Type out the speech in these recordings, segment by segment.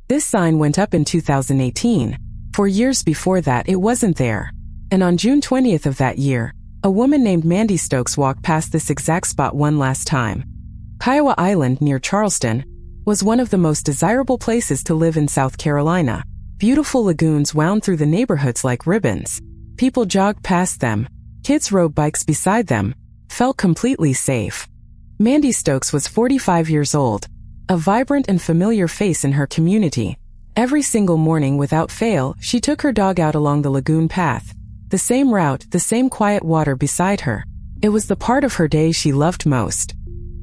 This sign went up in 2018. For years before that, it wasn't there. And on June 20th of that year, a woman named Mandy Stokes walked past this exact spot one last time. Kiowa Island near Charleston was one of the most desirable places to live in South Carolina. Beautiful lagoons wound through the neighborhoods like ribbons. People jogged past them. Kids rode bikes beside them. Felt completely safe. Mandy Stokes was 45 years old, a vibrant and familiar face in her community. Every single morning without fail, she took her dog out along the lagoon path. The same route, the same quiet water beside her. It was the part of her day she loved most.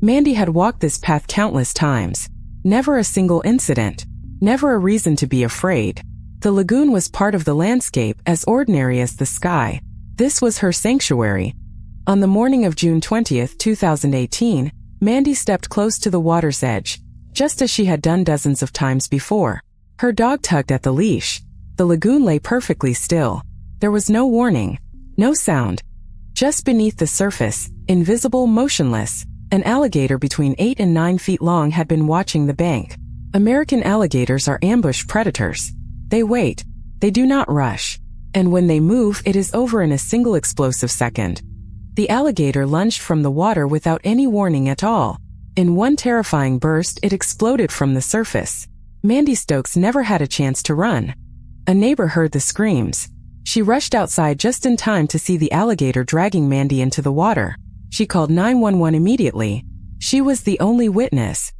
Mandy had walked this path countless times. Never a single incident. Never a reason to be afraid. The lagoon was part of the landscape, as ordinary as the sky. This was her sanctuary. On the morning of June 20th, 2018, Mandy stepped close to the water's edge, just as she had done dozens of times before. Her dog tugged at the leash. The lagoon lay perfectly still. There was no warning, no sound. Just beneath the surface, invisible, motionless, an alligator between 8 and 9 feet long had been watching the bank. American alligators are ambush predators. They wait. They do not rush. And when they move, it is over in a single explosive second. The alligator lunged from the water without any warning at all. In one terrifying burst, it exploded from the surface. Mandy Stokes never had a chance to run. A neighbor heard the screams. She rushed outside just in time to see the alligator dragging Mandy into the water. She called 911 immediately. She was the only witness.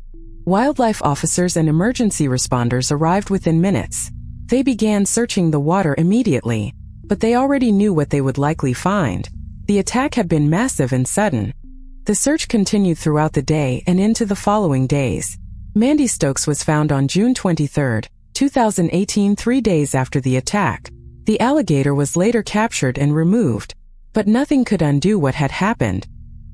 Wildlife officers and emergency responders arrived within minutes. They began searching the water immediately, but they already knew what they would likely find. The attack had been massive and sudden. The search continued throughout the day and into the following days. Mandy Stokes was found on June 23, 2018, 3 days after the attack. The alligator was later captured and removed, but nothing could undo what had happened.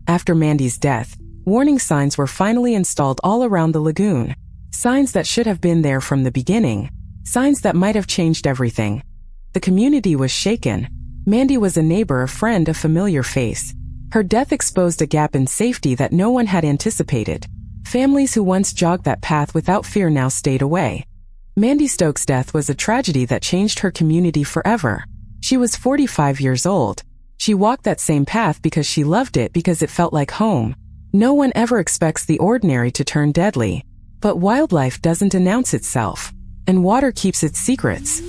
After Mandy's death, warning signs were finally installed all around the lagoon. Signs that should have been there from the beginning. Signs that might have changed everything. The community was shaken. Mandy was a neighbor, a friend, a familiar face. Her death exposed a gap in safety that no one had anticipated. Families who once jogged that path without fear now stayed away. Mandy Stokes' death was a tragedy that changed her community forever. She was 45 years old. She walked that same path because she loved it, because it felt like home. No one ever expects the ordinary to turn deadly. But wildlife doesn't announce itself. And water keeps its secrets.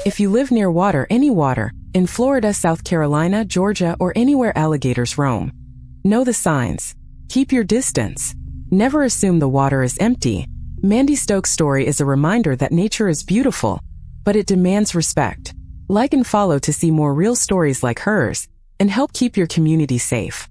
If you live near water, any water, in Florida, South Carolina, Georgia, or anywhere alligators roam, know the signs. Keep your distance. Never assume the water is empty. Mandy Stokes' story is a reminder that nature is beautiful, but it demands respect. Like and follow to see more real stories like hers, and help keep your community safe.